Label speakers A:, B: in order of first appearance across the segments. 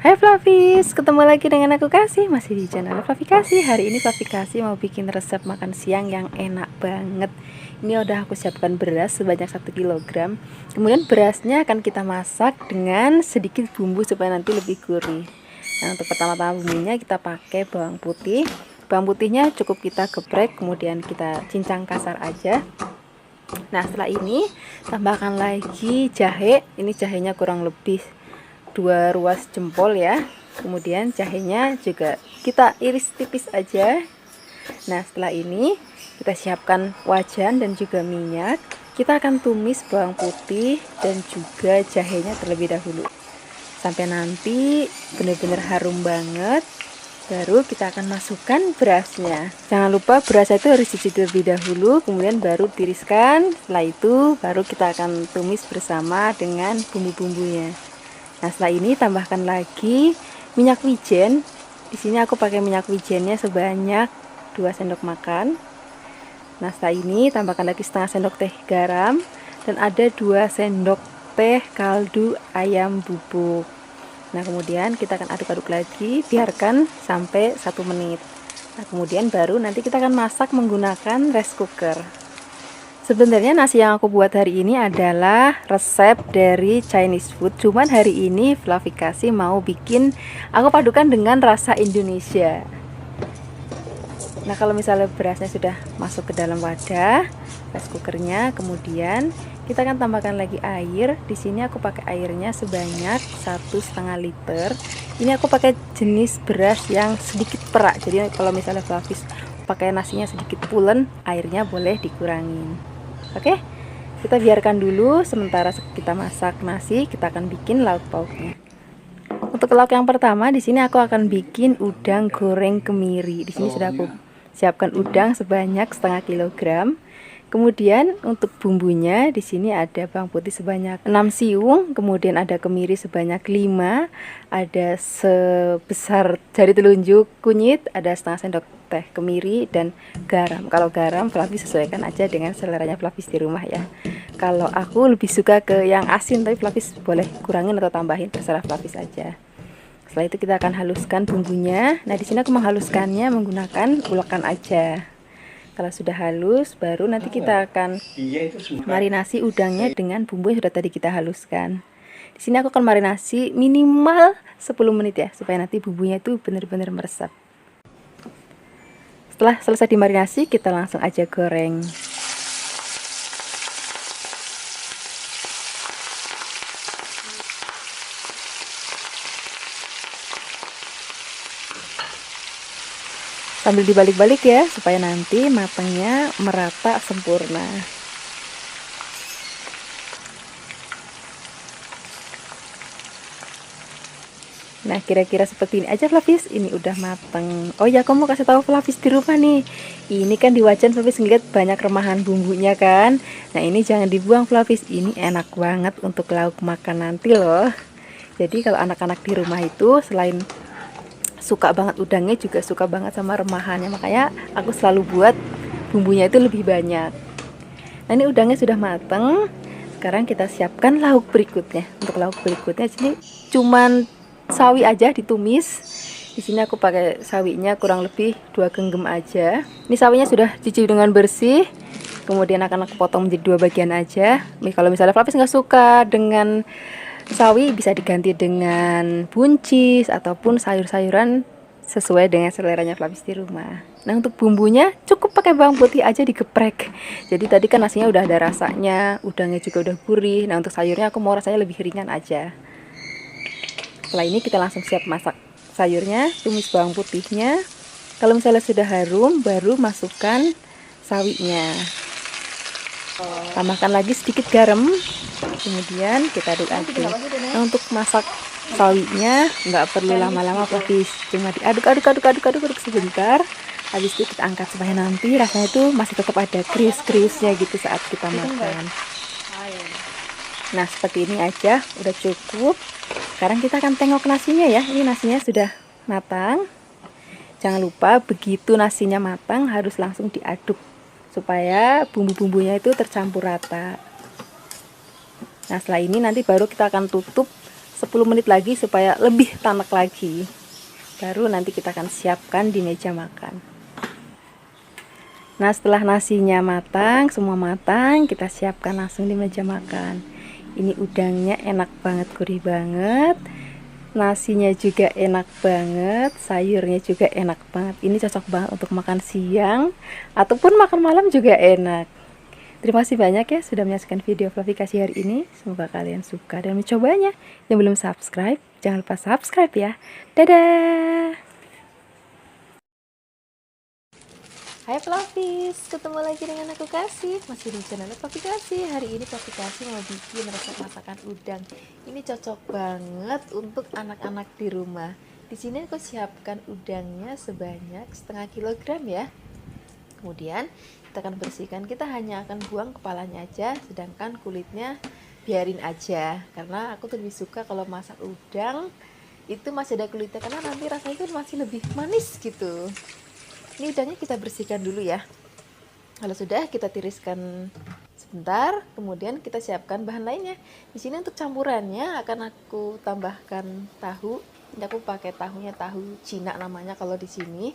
A: Hai Flavis, ketemu lagi dengan aku Kasih, masih di channel Flavi Kasih. Hari ini Flavi Kasih mau bikin resep makan siang yang enak banget. Ini udah aku siapkan beras sebanyak 1 kg. Kemudian berasnya akan kita masak dengan sedikit bumbu supaya nanti lebih gurih. Nah, untuk pertama-tama bumbunya kita pakai bawang putih. Bawang putihnya cukup kita geprek, kemudian kita cincang kasar aja. Nah, setelah ini tambahkan lagi jahe. Ini jahenya kurang lebih 2 ruas jempol ya. Kemudian jahenya juga kita iris tipis aja. Nah, setelah ini kita siapkan wajan dan juga minyak. Kita akan tumis bawang putih dan juga jahenya terlebih dahulu sampai nanti benar-benar harum banget. Baru kita akan masukkan berasnya. Jangan lupa berasnya itu harus dicuci terlebih dahulu, kemudian baru tiriskan. Setelah itu baru kita akan tumis bersama dengan bumbu-bumbunya. Nah, setelah ini tambahkan lagi minyak wijen. Di sini aku pakai minyak wijennya sebanyak 2 sendok makan. Nah, setelah ini tambahkan lagi setengah sendok teh garam dan ada 2 sendok teh kaldu ayam bubuk. Nah, kemudian kita akan aduk-aduk lagi, biarkan sampai 1 menit. Nah, kemudian baru nanti kita akan masak menggunakan rice cooker. Sebenarnya nasi yang aku buat hari ini adalah resep dari Chinese food. Cuman hari ini Flavi Kasih mau bikin, aku padukan dengan rasa Indonesia. Nah, kalau misalnya berasnya sudah masuk ke dalam wadah rice cookernya, kemudian kita akan tambahkan lagi air. Di sini aku pakai airnya sebanyak 1,5 liter. Ini aku pakai jenis beras yang sedikit perak. Jadi kalau misalnya Flavi pakai nasinya sedikit pulen, airnya boleh dikurangin. Oke, kita biarkan dulu. Sementara kita masak nasi, kita akan bikin lauk pauknya. Untuk lauk yang pertama, di sini aku akan bikin udang goreng kemiri. Di sini sudah aku siapkan udang sebanyak setengah kilogram. Kemudian untuk bumbunya di sini ada bawang putih sebanyak 6 siung, kemudian ada kemiri sebanyak 5, ada sebesar jari telunjuk kunyit, ada setengah sendok teh kemiri dan garam. Kalau garam Flavi sesuaikan aja dengan seleranya Flavis di rumah ya. Kalau aku lebih suka ke yang asin, tapi Flavis boleh kurangin atau tambahin, terserah Flavis aja. Setelah itu kita akan haluskan bumbunya. Nah, di sini aku menghaluskannya menggunakan ulekan aja. Kalau sudah halus, baru nanti kita akan marinasi udangnya dengan bumbu yang sudah tadi kita haluskan. Di sini aku akan marinasi minimal 10 menit ya, supaya nanti bumbunya itu benar-benar meresap. Setelah selesai dimarinasi, kita langsung aja goreng. Sambil dibalik-balik ya, supaya nanti matangnya merata sempurna. Nah, kira-kira seperti ini aja Flavis. Ini udah mateng. Oh ya, aku mau kasih tahu Flavis di rumah nih. Ini kan di wajan Flavis ngeliat banyak remahan bumbunya kan. Nah, ini jangan dibuang Flavis. Ini enak banget untuk lauk makan nanti loh. Jadi kalau anak-anak di rumah itu selain suka banget udangnya, juga suka banget sama remahannya. Makanya aku selalu buat bumbunya itu lebih banyak. Nah, ini udangnya sudah mateng. Sekarang kita siapkan lauk berikutnya. Untuk lauk berikutnya sini cuman sawi aja ditumis. Di sini aku pakai sawinya kurang lebih 2 genggam aja. Ini sawinya sudah dicuci dengan bersih. Kemudian akan aku potong menjadi 2 bagian aja. Nih, kalau misalnya Flavis nggak suka dengan sawi, bisa diganti dengan buncis ataupun sayur-sayuran sesuai dengan seleranya Flavis di rumah. Nah, untuk bumbunya cukup pakai bawang putih aja digeprek. Jadi tadi kan nasinya udah ada rasanya, udangnya juga udah gurih. Nah, untuk sayurnya aku mau rasanya lebih ringan aja. Setelah ini kita langsung siap masak sayurnya, tumis bawang putihnya. Kalau misalnya sudah harum, baru masukkan sawinya. Tambahkan lagi sedikit garam, kemudian kita aduk-aduk. Nah, untuk masak sawinya nggak perlu lama-lama Flavis, cuma diaduk-aduk sebentar. Habis itu kita angkat supaya nanti rasanya itu masih tetap ada krius-kriusnya gitu saat kita makan. Nah, seperti ini aja udah cukup. Sekarang kita akan tengok nasinya ya. Ini nasinya sudah matang. Jangan lupa begitu nasinya matang harus langsung diaduk supaya bumbu-bumbunya itu tercampur rata. Nah, setelah ini nanti baru kita akan tutup 10 menit lagi supaya lebih tanak lagi. Baru nanti kita akan siapkan di meja makan. Nah, setelah nasinya matang, semua matang, kita siapkan langsung di meja makan. Ini udangnya enak banget, gurih banget. Nasinya juga enak banget, sayurnya juga enak banget. Ini cocok banget untuk makan siang ataupun makan malam juga enak. Terima kasih banyak ya sudah menyaksikan video Fluffy Kasih hari ini. Semoga kalian suka dan mencobanya. Yang belum subscribe, jangan lupa subscribe ya. Dadah. Hai Fluffies, ketemu lagi dengan aku Kasih. Masih di channel Fluffy Kasih. Hari ini Fluffy Kasih mau bikin resep masakan udang. Ini cocok banget untuk anak-anak di rumah. Di sini aku siapkan udangnya sebanyak setengah kilogram ya. Kemudian kita akan bersihkan. Kita hanya akan buang kepalanya aja, sedangkan kulitnya biarin aja. Karena aku lebih suka kalau masak udang itu masih ada kulitnya, karena nanti rasanya itu masih lebih manis gitu. Ini udangnya kita bersihkan dulu ya. Kalau sudah, kita tiriskan sebentar, kemudian kita siapkan bahan lainnya. Di sini untuk campurannya akan aku tambahkan tahu. Ini aku pakai tahunya tahu Cina namanya kalau di sini.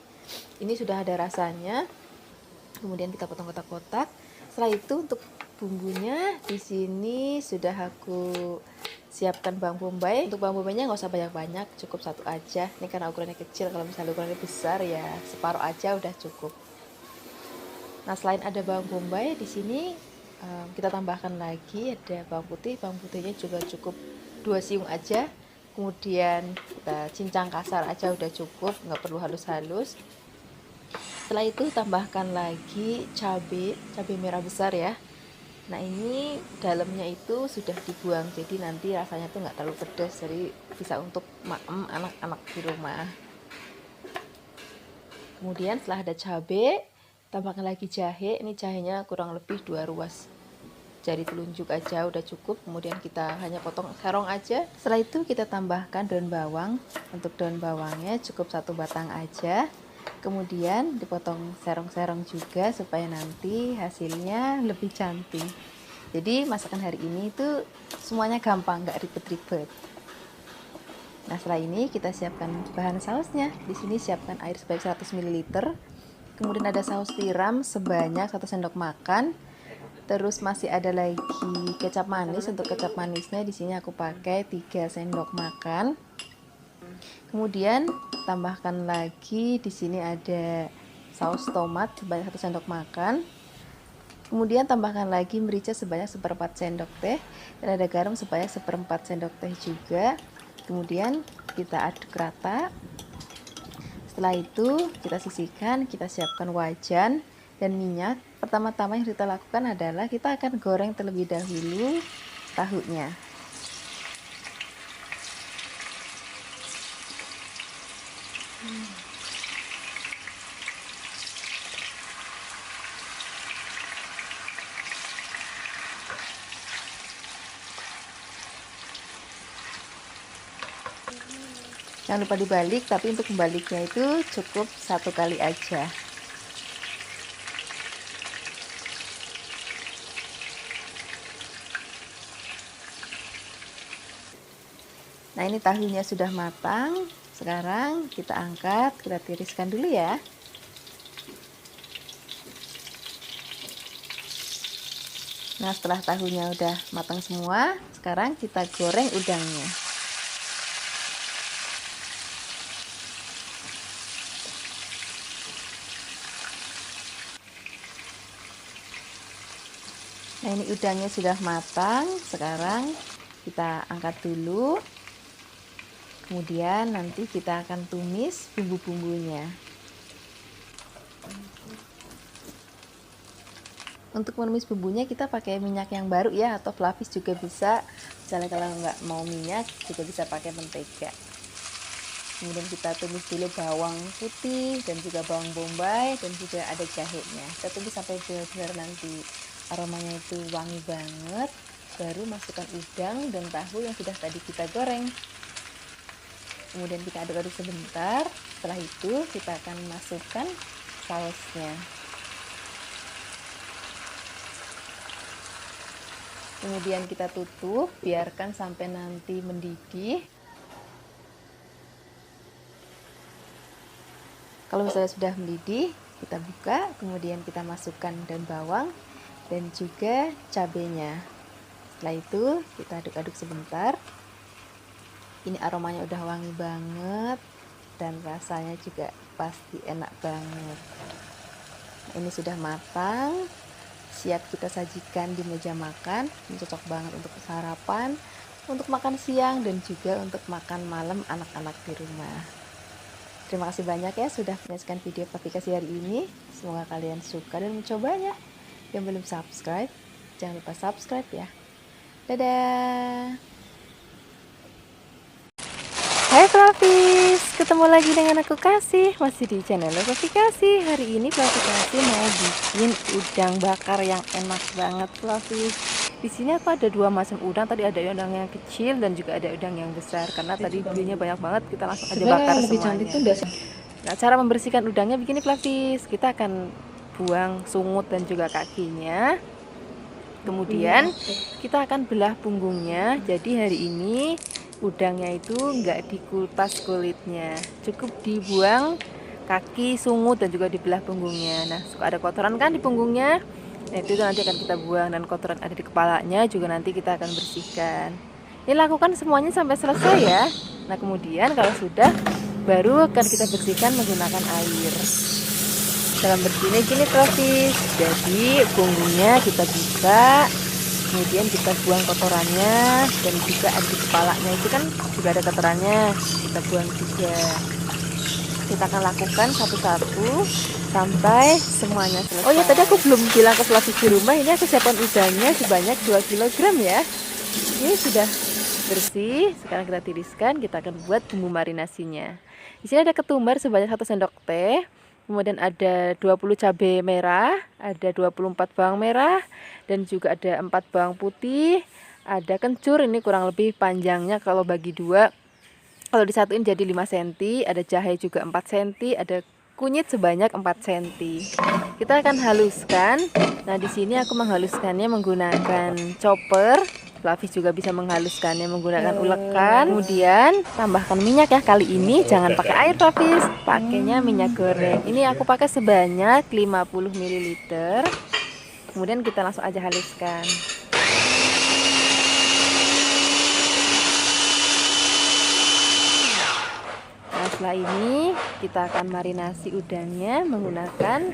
A: Ini sudah ada rasanya. Kemudian kita potong kotak-kotak. Setelah itu untuk bumbunya di sini sudah aku siapkan bawang bombay. Untuk bawang bombaynya nggak usah banyak-banyak, cukup satu aja. Ini karena ukurannya kecil, kalau misalnya ukurannya besar ya separuh aja udah cukup. Nah, selain ada bawang bombay di sini kita tambahkan lagi ada bawang putih. Bawang putihnya juga cukup 2 siung aja. Kemudian kita cincang kasar aja udah cukup, nggak perlu halus-halus. Setelah itu tambahkan lagi cabai merah besar ya. Nah, ini dalamnya itu sudah dibuang, jadi nanti rasanya tuh nggak terlalu pedas, jadi bisa untuk maem anak-anak di rumah. Kemudian setelah ada cabai, tambahkan lagi jahe. Ini jahenya kurang lebih 2 ruas jari telunjuk aja udah cukup. Kemudian kita hanya potong serong aja. Setelah itu kita tambahkan daun bawang. Untuk daun bawangnya cukup 1 batang aja. Kemudian dipotong serong-serong juga supaya nanti hasilnya lebih cantik. Jadi masakan hari ini itu semuanya gampang, nggak ribet-ribet. Nah, setelah ini kita siapkan bahan sausnya. Di sini siapkan air sebanyak 100 ml. Kemudian ada saus tiram sebanyak 1 sendok makan. Terus masih ada lagi kecap manis. Untuk kecap manisnya di sini aku pakai 3 sendok makan. Kemudian tambahkan lagi di sini ada saus tomat sebanyak 1 sendok makan. Kemudian tambahkan lagi merica sebanyak 1/4 sendok teh dan ada garam sebanyak 1/4 sendok teh juga. Kemudian kita aduk rata. Setelah itu kita sisihkan, kita siapkan wajan dan minyak. Pertama-tama yang kita lakukan adalah kita akan goreng terlebih dahulu tahunya. Jangan lupa dibalik, tapi untuk membaliknya itu cukup 1 kali aja. Nah, ini tahunya sudah matang. Sekarang kita angkat, kita tiriskan dulu ya. Nah, setelah tahunya udah matang semua, sekarang kita goreng udangnya. Nah, ini udangnya sudah matang. Sekarang kita angkat dulu. Kemudian nanti kita akan tumis bumbu-bumbunya. Untuk menumis bumbunya kita pakai minyak yang baru ya, atau Fluffies juga bisa. Misalnya kalau nggak mau minyak juga bisa pakai mentega. Kemudian kita tumis dulu bawang putih dan juga bawang bombay dan juga ada jahenya. Kita tumis sampai benar-benar nanti aromanya itu wangi banget. Baru masukkan udang dan tahu yang sudah tadi kita goreng. Kemudian kita aduk-aduk sebentar. Setelah itu kita akan masukkan sausnya. Kemudian kita tutup, biarkan sampai nanti mendidih. Kalau misalnya sudah mendidih, kita buka, kemudian kita masukkan daun bawang dan juga cabenya. Setelah itu kita aduk-aduk sebentar. Ini aromanya udah wangi banget dan rasanya juga pasti enak banget. Ini sudah matang, siap kita sajikan di meja makan. Ini cocok banget untuk sarapan, untuk makan siang, dan juga untuk makan malam anak-anak di rumah. Terima kasih banyak ya sudah menyaksikan video Fluffy Kasih hari ini. Semoga kalian suka dan mencobanya. Yang belum subscribe, jangan lupa subscribe ya. Dadah. Hai Fluffy, ketemu lagi dengan aku Kasih, masih di channel Fluffy Kasih. Hari ini Fluffy Kasih mau bikin udang bakar yang enak banget Fluffy. Di sini aku ada dua macam udang, tadi ada udang yang kecil dan juga ada udang yang besar. Karena tadi belinya banyak banget, kita langsung aja bakar semuanya. Nah, cara membersihkan udangnya begini Fluffy, kita akan buang sungut dan juga kakinya. Kemudian kita akan belah punggungnya. Jadi hari ini udangnya itu enggak dikupas kulitnya, cukup dibuang kaki, sungut, dan juga dibelah punggungnya. Nah, suka ada kotoran kan di punggungnya, nah itu nanti akan kita buang, dan kotoran ada di kepalanya juga nanti kita akan bersihkan. Ini lakukan semuanya sampai selesai ya. Nah, kemudian kalau sudah, baru akan kita bersihkan menggunakan air. Dalam bersihnya gini Fluffy, jadi punggungnya kita buka, kemudian kita buang kotorannya, dan juga ada di kepalanya itu kan juga ada kotorannya, kita buang juga. Kita akan lakukan satu-satu sampai semuanya selesai. Oh ya, tadi aku belum bilang ke Fluffy di rumah, ini aku siapkan udangnya sebanyak 2 kg ya. Ini sudah bersih, sekarang kita tiriskan, kita akan buat bumbu marinasinya. Di sini ada ketumbar sebanyak 1 sendok teh. Kemudian ada 20 cabai merah, ada 24 bawang merah, dan juga ada 4 bawang putih, ada kencur, ini kurang lebih panjangnya kalau bagi dua, kalau disatuin jadi 5 cm, ada jahe juga 4 cm, ada kunyit sebanyak 4 cm. Kita akan haluskan. Nah, di sini aku menghaluskannya menggunakan chopper. Fluffy juga bisa menghaluskannya menggunakan ulekan. Kemudian tambahkan minyak ya. Kali ini jangan pakai air Fluffy, pakainya minyak goreng. Ini aku pakai sebanyak 50 ml. Kemudian kita langsung aja haluskan. Nah, setelah ini kita akan marinasi udangnya menggunakan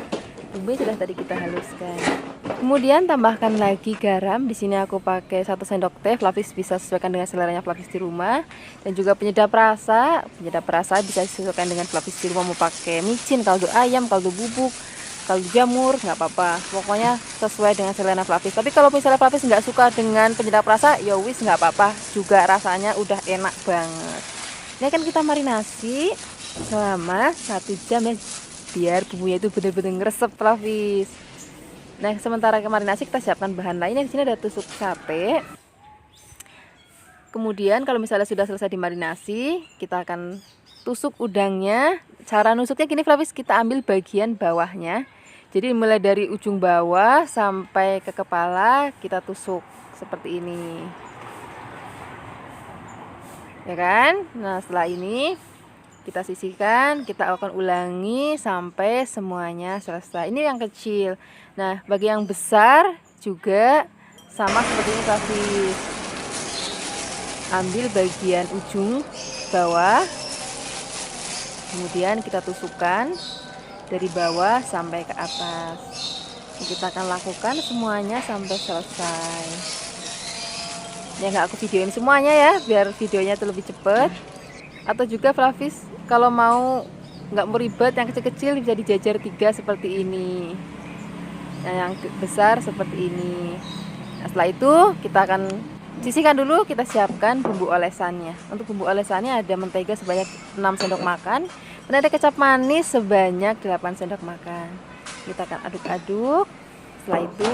A: bumbu yang sudah tadi kita haluskan. Kemudian tambahkan lagi garam. Di sini aku pakai 1 sendok teh. Fluffy bisa sesuaikan dengan seleranya Fluffy di rumah. Dan juga penyedap rasa. Penyedap rasa bisa disesuaikan dengan Fluffy di rumah, mau pakai micin, kaldu ayam, kaldu bubuk, kaldu jamur, nggak apa-apa. Pokoknya sesuai dengan selera Fluffy. Tapi kalau misalnya Fluffy nggak suka dengan penyedap rasa, ya wis nggak apa-apa. Juga rasanya udah enak banget. Ini akan kita marinasi selama 1 jam ya, biar bumbunya itu benar-benar ngeresep Fluffy. Nah, sementara ke marinasi kita siapkan bahan lainnya. Di sini ada tusuk sate. Kemudian kalau misalnya sudah selesai dimarinasi, kita akan tusuk udangnya. Cara nusuknya gini Fluffy, kita ambil bagian bawahnya. Jadi mulai dari ujung bawah sampai ke kepala kita tusuk seperti ini. Ya kan? Nah, setelah ini kita sisihkan, kita akan ulangi sampai semuanya selesai. Ini yang kecil. Nah, bagi yang besar juga sama seperti ini Fluffy. Ambil bagian ujung bawah, kemudian kita tusukkan dari bawah sampai ke atas. Kita akan lakukan semuanya sampai selesai. Ya, nggak aku videoin semuanya ya, biar videonya itu lebih cepat. Atau juga Fluffy kalau mau nggak mau ribet, yang kecil-kecil bisa dijajar 3 seperti ini. Nah, yang besar seperti ini. Nah, setelah itu kita akan sisihkan dulu, kita siapkan bumbu olesannya. Untuk bumbu olesannya ada mentega sebanyak 6 sendok makan, dan ada kecap manis sebanyak 8 sendok makan. Kita akan aduk-aduk. Setelah itu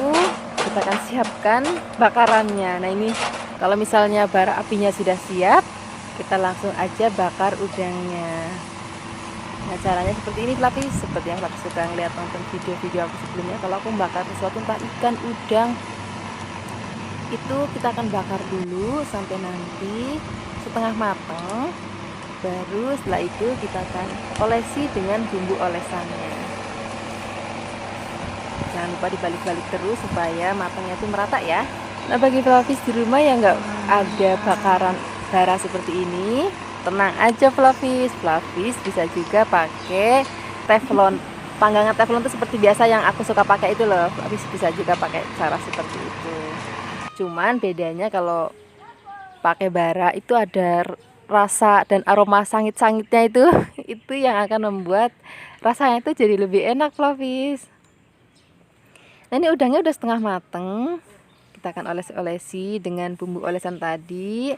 A: kita akan siapkan bakarannya. Nah, ini kalau misalnya bara apinya sudah siap, kita langsung aja bakar udangnya. Nah, caranya seperti ini Fluffy, seperti yang Fluffy suka ngeliat nonton video-video aku sebelumnya. Kalau aku membakar sesuatu, entah ikan, udang, itu kita akan bakar dulu sampai nanti setengah matang. Baru setelah itu kita akan olesi dengan bumbu olesannya. Jangan lupa dibalik-balik terus supaya matangnya itu merata ya. Nah, bagi Flavis di rumah yang nggak ada bakaran bara seperti ini, tenang aja Flavis. Flavis bisa juga pakai teflon. Panggangan teflon itu seperti biasa yang aku suka pakai itu loh. Flavis bisa juga pakai cara seperti itu. Cuman bedanya kalau pakai bara itu ada rasa dan aroma sangit-sangitnya itu itu yang akan membuat rasanya itu jadi lebih enak Flavis. Nah, ini udangnya udah setengah mateng. Kita akan oles-olesi dengan bumbu olesan tadi.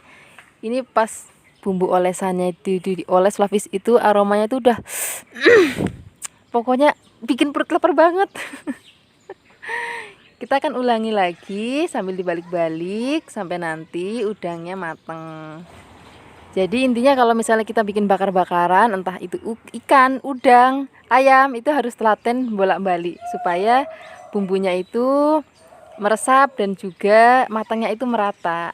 A: Ini pas bumbu olesannya itu dioles Flavis, itu aromanya itu udah pokoknya bikin perut lapar banget. Kita akan ulangi lagi sambil dibalik-balik sampai nanti udangnya mateng. Jadi intinya kalau misalnya kita bikin bakar-bakaran, entah itu ikan, udang, ayam, itu harus telaten bolak-balik supaya bumbunya itu meresap dan juga matangnya itu merata.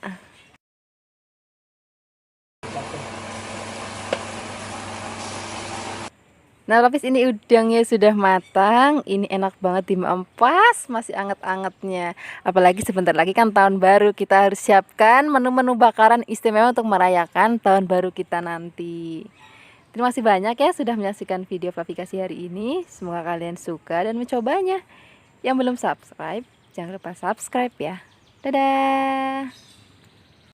A: Nah, Flavis, ini udangnya sudah matang. Ini enak banget diampas, masih anget-angetnya. Apalagi sebentar lagi kan tahun baru, kita harus siapkan menu-menu bakaran istimewa untuk merayakan tahun baru kita nanti. Terima kasih banyak ya sudah menyaksikan video Flavikasi hari ini. Semoga kalian suka dan mencobanya. Yang belum subscribe, jangan lupa subscribe ya. Dadah.